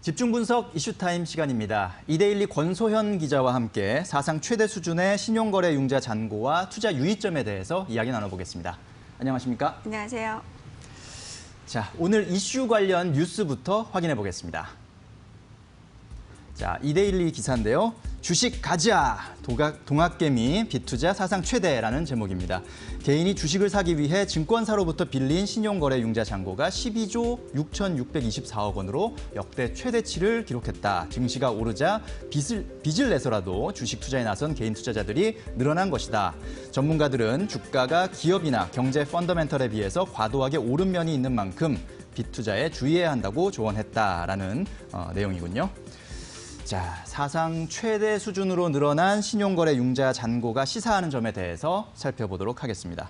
집중 분석 이슈타임 시간입니다. 이데일리 권소현 기자와 함께 사상 최대 수준의 신용거래 융자 잔고와 투자 유의점에 대해서 이야기 나눠보겠습니다. 안녕하십니까? 안녕하세요. 자, 오늘 이슈 관련 뉴스부터 확인해 보겠습니다. 자, 이데일리 기사인데요. 주식 가자! 동학개미 빚투자 사상 최대라는 제목입니다. 개인이 주식을 사기 위해 증권사로부터 빌린 신용거래 융자 잔고가 12조 6,624억 원으로 역대 최대치를 기록했다. 증시가 오르자 빚을 내서라도 주식 투자에 나선 개인 투자자들이 늘어난 것이다. 전문가들은 주가가 기업이나 경제 펀더멘털에 비해서 과도하게 오른 면이 있는 만큼 빚 투자에 주의해야 한다고 조언했다라는 내용이군요. 자, 사상 최대 수준으로 늘어난 신용거래 융자 잔고가 시사하는 점에 대해서 살펴보도록 하겠습니다.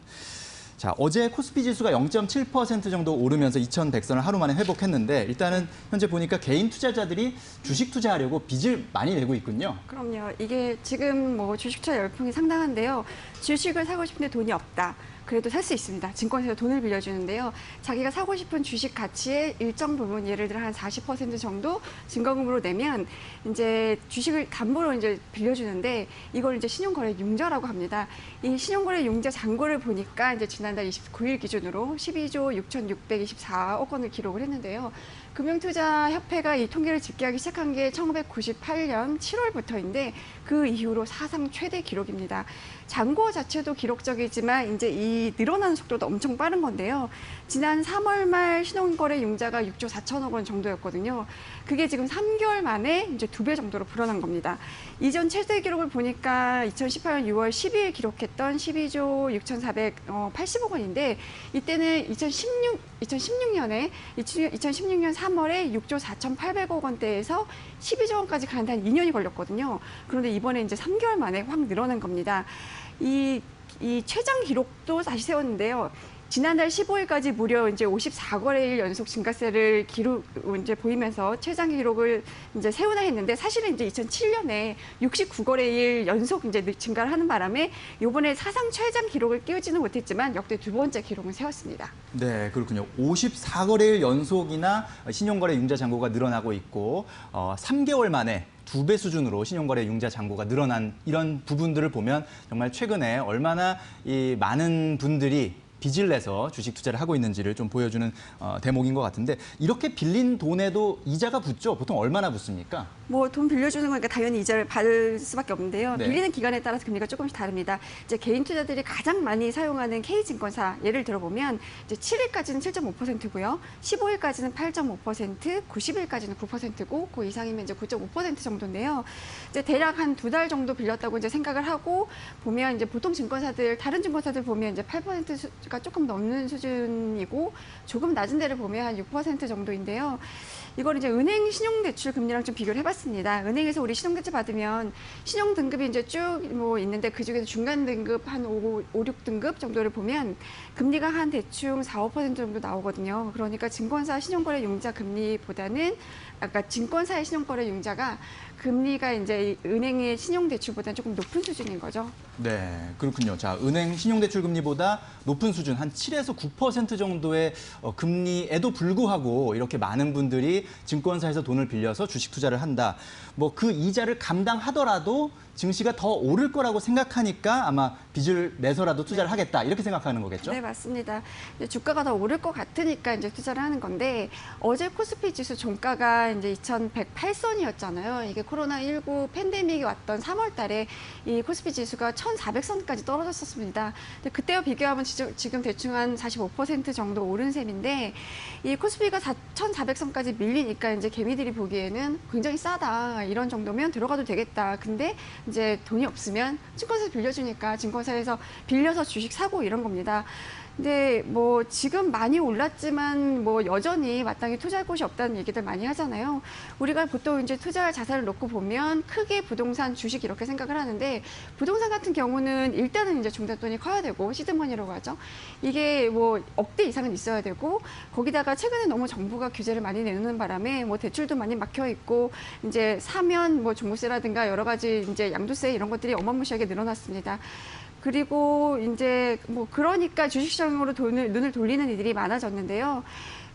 자, 어제 코스피 지수가 0.7% 정도 오르면서 2,100선을 하루 만에 회복했는데 일단은 현재 보니까 개인 투자자들이 주식 투자하려고 빚을 많이 내고 있군요. 그럼요. 이게 지금 주식 투자 열풍이 상당한데요. 주식을 사고 싶은데 돈이 없다. 그래도 살 수 있습니다. 증권사에서 돈을 빌려주는데요. 자기가 사고 싶은 주식 가치의 일정 부분, 예를 들어 한 40% 정도 증거금으로 내면 이제 주식을 담보로 이제 빌려주는데 이걸 이제 신용거래 융자라고 합니다. 이 신용거래 융자 잔고를 보니까 이제 지난달 29일 기준으로 12조 6,624억 원을 기록을 했는데요. 금융투자협회가 이 통계를 집계하기 시작한 게 1998년 7월부터인데 그 이후로 사상 최대 기록입니다. 잔고 자체도 기록적이지만 이제 이 늘어나는 속도도 엄청 빠른 건데요. 지난 3월 말 신용거래 융자가 6조 4천억 원 정도였거든요. 그게 지금 3개월 만에 이제 2배 정도로 불어난 겁니다. 이전 최대 기록을 보니까 2018년 6월 12일 기록했던 12조 6,480억 원인데 이때는 2016년에 3월에 6조 4,800억 원대에서 12조 원까지 가는데 한 2년이 걸렸거든요. 그런데 이번에 이제 3개월 만에 확 늘어난 겁니다. 이 최장 기록도 다시 세웠는데요. 지난달 15일까지 무려 이제 54거래일 연속 증가세를 이제 보이면서 최장 기록을 이제 세우나 했는데 사실은 이제 2007년에 69거래일 연속 이제 증가를 하는 바람에 이번에 사상 최장 기록을 깨우지는 못했지만 역대 두 번째 기록을 세웠습니다. 네, 그렇군요. 54거래일 연속이나 신용거래 융자 잔고가 늘어나고 있고 3개월 만에 2배 수준으로 신용거래 융자 잔고가 늘어난 이런 부분들을 보면 정말 최근에 얼마나 이 많은 분들이 빚을 내서 주식 투자를 하고 있는지를 좀 보여주는 대목인 것 같은데 이렇게 빌린 돈에도 이자가 붙죠? 보통 얼마나 붙습니까? 돈 빌려주는 거니까 당연히 이자를 받을 수밖에 없는데요. 네. 빌리는 기간에 따라서 금리가 조금씩 다릅니다. 이제 개인 투자들이 가장 많이 사용하는 K증권사 예를 들어보면 이제 7일까지는 7.5%고요. 15일까지는 8.5%, 90일까지는 9%고 그 이상이면 이제 9.5% 정도인데요. 이제 대략 한 2달 정도 빌렸다고 이제 생각을 하고 보면 이제 보통 증권사들 다른 증권사들 보면 이제 8%가 조금 넘는 수준이고 조금 낮은 데를 보면 한 6% 정도인데요. 이걸 이제 은행 신용대출 금리랑 좀 비교를 해봤습니다. 은행에서 우리 신용대출 받으면 신용등급이 이제 쭉 있는데 그중에서 중간 등급 한 5, 6등급 정도를 보면 금리가 한 대충 4, 5% 정도 나오거든요. 그러니까 증권사 신용거래 융자 금리보다는 아까 증권사의 신용거래 융자가 금리가 이제 은행의 신용대출보다는 조금 높은 수준인 거죠. 네, 그렇군요. 자, 은행 신용대출 금리보다 높은 수준, 한 7에서 9% 정도의 금리에도 불구하고 이렇게 많은 분들이 증권사에서 돈을 빌려서 주식 투자를 한다. 그 이자를 감당하더라도 증시가 더 오를 거라고 생각하니까 아마 빚을 내서라도 투자를 하겠다 이렇게 생각하는 거겠죠? 네, 맞습니다. 주가가 더 오를 것 같으니까 이제 투자를 하는 건데 어제 코스피 지수 종가가 이제 2,108선이었잖아요. 이게 코로나19 팬데믹이 왔던 3월 달에 이 코스피 지수가 1,400선까지 떨어졌었습니다. 근데 그때와 비교하면 지금 대충 한 45% 정도 오른 셈인데 이 코스피가 1,400선까지 밀리니까 이제 개미들이 보기에는 굉장히 싸다. 이런 정도면 들어가도 되겠다. 근데 이제 돈이 없으면 증권사에서 빌려주니까 증권사에서 빌려서 주식 사고 이런 겁니다. 근데 지금 많이 올랐지만 여전히 마땅히 투자할 곳이 없다는 얘기들 많이 하잖아요. 우리가 보통 이제 투자할 자산을 놓고 보면 크게 부동산, 주식 이렇게 생각을 하는데 부동산 같은 경우는 일단은 이제 종잣돈이 커야 되고 시드머니라고 하죠. 이게 억대 이상은 있어야 되고 거기다가 최근에 너무 정부가 규제를 많이 내놓는 바람에 대출도 많이 막혀 있고 이제 사면 종부세라든가 여러 가지 이제 양도세 이런 것들이 어마무시하게 늘어났습니다. 그리고 이제 그러니까 주식시장으로 눈을 돌리는 이들이 많아졌는데요.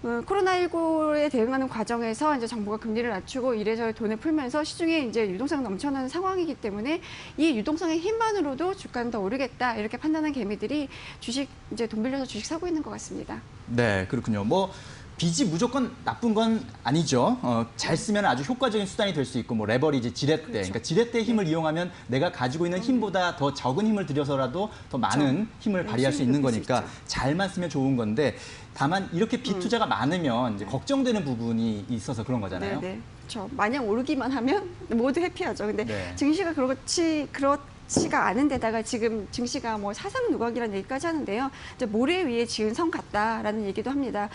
코로나19에 대응하는 과정에서 이제 정부가 금리를 낮추고 이래저래 돈을 풀면서 시중에 이제 유동성 넘쳐나는 상황이기 때문에 이 유동성의 힘만으로도 주가는 더 오르겠다 이렇게 판단한 개미들이 주식 이제 돈 빌려서 주식 사고 있는 것 같습니다. 네, 그렇군요. 뭐 빚이 무조건 나쁜 건 아니죠. 잘 쓰면 아주 효과적인 수단이 될 수 있고, 뭐 레버리지, 지렛대. 그렇죠. 그러니까 지렛대 힘을 이용하면 내가 가지고 있는 힘보다 더 적은 힘을 들여서라도 더 많은 힘을 발휘할 수 있는 거니까 잘만 쓰면 좋은 건데, 다만 이렇게 빚 투자가 많으면 이제 걱정되는 부분이 있어서 그런 거잖아요. 네, 그렇죠. 마냥 오르기만 하면 모두 해피하죠. 근데 네. 증시가 그렇지가 않은 데다가 지금 증시가 뭐 사상 누각이라는 얘기까지 하는데요. 이제 모래 위에 지은 성 같다라는 얘기도 합니다.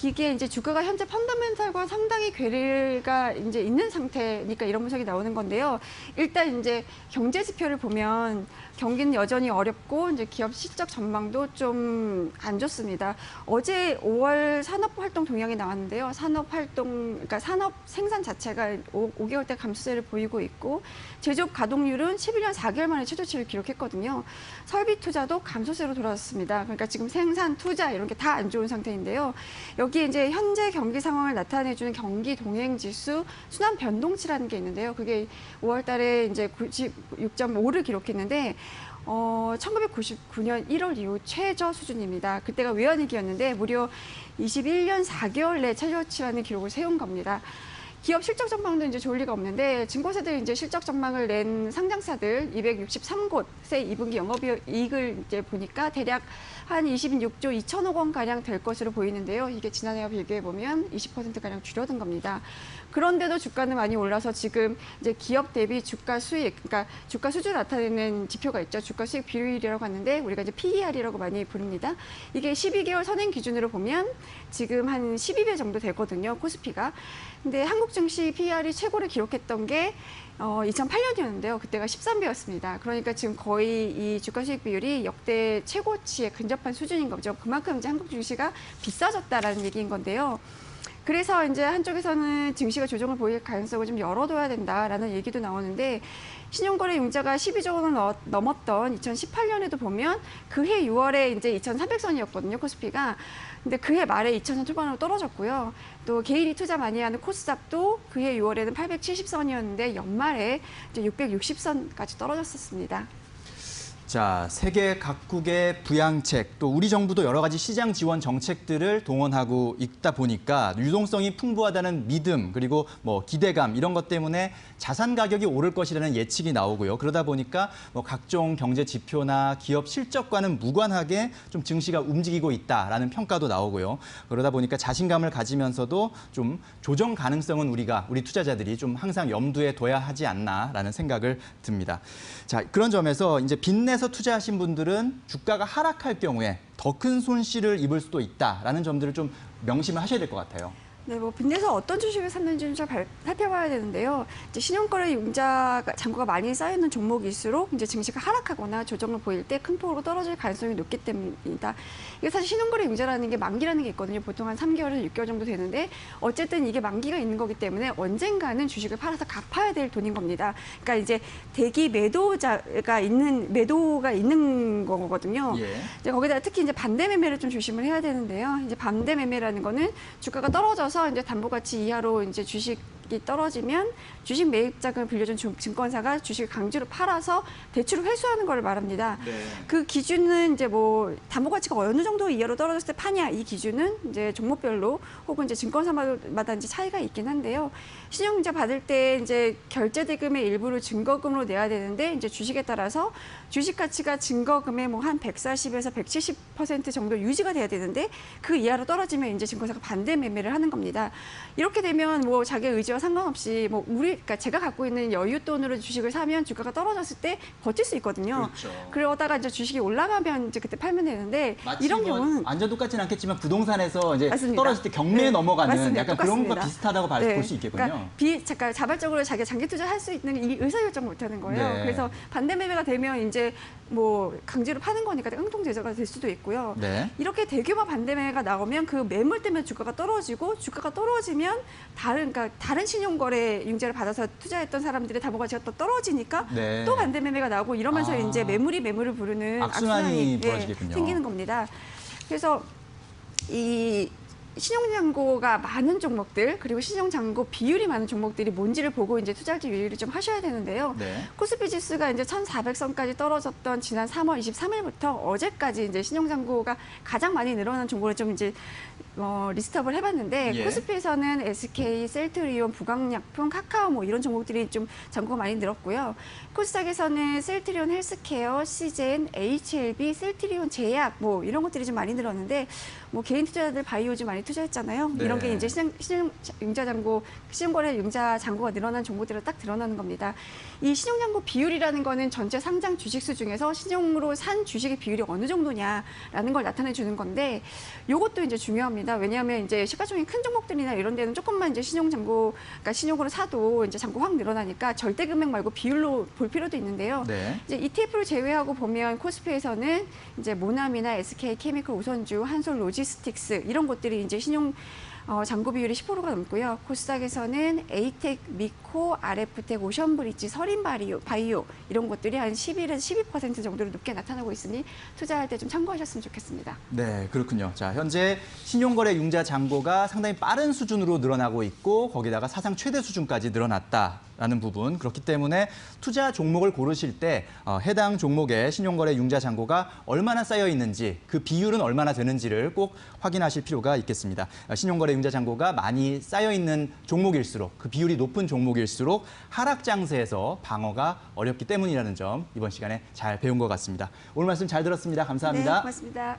이게 이제 주가가 현재 펀더멘탈과 상당히 괴리가 이제 있는 상태니까 이런 분석이 나오는 건데요. 일단 이제 경제 지표를 보면 경기는 여전히 어렵고 이제 기업 실적 전망도 좀 안 좋습니다. 어제 5월 산업 활동 동향이 나왔는데요. 그러니까 산업 생산 자체가 5개월 때 감소세를 보이고 있고 제조업 가동률은 11년 4개월 만에 최저치를 기록했거든요. 설비 투자도 감소세로 돌아왔습니다. 그러니까 지금 생산, 투자 이런 게 다 안 좋은 상태인데요. 여기 이제 현재 경기 상황을 나타내주는 경기 동행 지수 순환 변동치라는 게 있는데요. 그게 5월 달에 이제 96.5를 기록했는데 1999년 1월 이후 최저 수준입니다. 그때가 외환위기였는데 무려 21년 4개월 내 최저치라는 기록을 세운 겁니다. 기업 실적 전망도 이제 좋을 리가 없는데 증권사들 이제 실적 전망을 낸 상장사들 263곳의 2분기 영업이익을 이제 보니까 대략 한 26조 2천억 원 가량 될 것으로 보이는데요. 이게 지난해와 비교해 보면 20% 가량 줄어든 겁니다. 그런데도 주가는 많이 올라서 지금 이제 기업 대비 주가 수익, 그러니까 주가 수준을 나타내는 지표가 있죠. 주가 수익 비율이라고 하는데 우리가 이제 PER이라고 많이 부릅니다. 이게 12개월 선행 기준으로 보면 지금 한 12배 정도 되거든요. 코스피가. 근데 한국 증시 PER이 최고를 기록했던 게 2008년이었는데요. 그때가 13배였습니다. 그러니까 지금 거의 이 주가 수익 비율이 역대 최고치에 근접한 수준인 거죠. 그만큼 이제 한국 증시가 비싸졌다라는 얘기인 건데요. 그래서 이제 한쪽에서는 증시가 조정을 보일 가능성을 좀 열어둬야 된다라는 얘기도 나오는데 신용거래 융자가 12조 원을 넘었던 2018년에도 보면 그해 6월에 이제 2,300선이었거든요, 코스피가. 근데 그해 말에 2,000선 초반으로 떨어졌고요. 또 개인이 투자 많이 하는 코스닥도 그해 6월에는 870선이었는데 연말에 이제 660선까지 떨어졌었습니다. 자, 세계 각국의 부양책, 또 우리 정부도 여러 가지 시장 지원 정책들을 동원하고 있다 보니까 유동성이 풍부하다는 믿음, 그리고 뭐 기대감 이런 것 때문에 자산 가격이 오를 것이라는 예측이 나오고요. 그러다 보니까 뭐 각종 경제 지표나 기업 실적과는 무관하게 좀 증시가 움직이고 있다라는 평가도 나오고요. 그러다 보니까 자신감을 가지면서도 좀 조정 가능성은 우리 투자자들이 좀 항상 염두에 둬야 하지 않나라는 생각을 듭니다. 자, 그런 점에서 이제 빚내서 투자하신 분들은 주가가 하락할 경우에 더 큰 손실을 입을 수도 있다라는 점들을 좀 명심을 하셔야 될 것 같아요. 네, 뭐 빚내서 어떤 주식을 샀는지는 잘 살펴봐야 되는데요. 이제 신용거래 융자 잔고가 많이 쌓여있는 종목일수록 이제 증시가 하락하거나 조정을 보일 때 큰 폭으로 떨어질 가능성이 높기 때문입니다. 이게 사실 신용거래 융자라는 게 만기라는 게 있거든요. 보통 한 3개월에서 6개월 정도 되는데 어쨌든 이게 만기가 있는 거기 때문에 언젠가는 주식을 팔아서 갚아야 될 돈인 겁니다. 그러니까 이제 대기 매도가 있는 거거든요. 예. 이제 거기다 특히 이제 반대 매매를 좀 조심을 해야 되는데요. 이제 반대 매매라는 거는 주가가 떨어져서 이제 담보가치 이하로 이제 주식이 떨어지면 주식 매입 자금을 빌려준 증권사가 주식을 강제로 팔아서 대출을 회수하는 걸 말합니다. 네. 그 기준은 이제 뭐 담보가치가 어느 정도 이하로 떨어졌을 때 파냐 이 기준은 이제 종목별로 혹은 이제 증권사마다 이제 차이가 있긴 한데요. 신용융자 받을 때 이제 결제 대금의 일부를 증거금으로 내야 되는데 이제 주식에 따라서 주식 가치가 증거금의 뭐 한 140에서 170% 정도 유지가 돼야 되는데 그 이하로 떨어지면 이제 증권사가 반대 매매를 하는 겁니다. 이렇게 되면 뭐 자기의 의지와 상관없이 뭐 그러니까 제가 갖고 있는 여윳돈으로 주식을 사면 주가가 떨어졌을 때 버틸 수 있거든요. 그렇죠. 그러다가 이제 주식이 올라가면 이제 그때 팔면 되는데 이런 경우는 완전 똑같지는 않겠지만 부동산에서 이제 맞습니다. 떨어질 때 경매에 네, 넘어가는 맞습니다. 약간 똑같습니다. 그런 거 비슷하다고 볼 수 있겠군요. 그러니까 자발적으로 자기가 장기 투자할 수 있는 이 의사결정 못하는 거예요. 네. 그래서 반대 매매가 되면 이제 뭐 강제로 파는 거니까 응통제저가 될 수도 있고요. 네. 이렇게 대규모 반대 매매가 나오면 그 매물 때문에 주가가 떨어지고 주가가 떨어지면 그러니까 다른 신용거래 융자를 받아서 투자했던 사람들의 담보가치가 또 떨어지니까 네. 또 반대 매매가 나오고 이러면서 아. 이제 매물이 매물을 부르는 악순환이 벌어지겠군요. 생기는 겁니다. 그래서 이 신용잔고가 많은 종목들 그리고 신용잔고 비율이 많은 종목들이 뭔지를 보고 이제 투자할 때 유의를 좀 하셔야 되는데요. 네. 코스피 지수가 이제 1,400선까지 떨어졌던 지난 3월 23일부터 어제까지 이제 신용잔고가 가장 많이 늘어난 종목을 좀 이제 리스트업을 해봤는데 예. 코스피에서는 SK, 셀트리온, 부강약품, 카카오 뭐 이런 종목들이 좀 잔고가 많이 늘었고요. 코스닥에서는 셀트리온 헬스케어, 시젠, HLB, 셀트리온 제약 뭐 이런 것들이 좀 많이 늘었는데 뭐 개인 투자자들 바이오즈 많이 투자했잖아요. 네. 이런 게 이제 융자잔고, 신용거래 융자잔고가 늘어난 종목들을 딱 드러나는 겁니다. 이 신용잔고 비율이라는 거는 전체 상장 주식수 중에서 신용으로 산 주식의 비율이 어느 정도냐라는 걸 나타내 주는 건데 이것도 이제 중요합니다. 왜냐하면 이제 시가총액 큰 종목들이나 이런 데는 조금만 이제 신용잔고, 그러니까 신용으로 사도 이제 잔고 확 늘어나니까 절대 금액 말고 비율로 볼 필요도 있는데요. 네. 이제 ETF를 제외하고 보면 코스피에서는 이제 모나미나 SK 케미컬, 우선주, 한솔 로지스틱스 이런 것들이 이제 신용 잔고 비율이 10%가 넘고요. 코스닥에서는 에이텍, 미코, RF텍, 오션브리지, 서린바이오 이런 것들이 한 11에서 12% 정도로 높게 나타나고 있으니 투자할 때 좀 참고하셨으면 좋겠습니다. 네, 그렇군요. 자, 현재 신용거래 융자 잔고가 상당히 빠른 수준으로 늘어나고 있고 거기다가 사상 최대 수준까지 늘어났다라는 부분. 그렇기 때문에 투자 종목을 고르실 때 해당 종목의 신용거래 융자 잔고가 얼마나 쌓여 있는지, 그 비율은 얼마나 되는지를 꼭 확인하실 필요가 있겠습니다. 신용거래 융자 잔고가 많이 쌓여 있는 종목일수록, 그 비율이 높은 종목일수록 하락 장세에서 방어가 어렵기 때문이라는 점 이번 시간에 잘 배운 것 같습니다. 오늘 말씀 잘 들었습니다. 감사합니다. 네, 고맙습니다.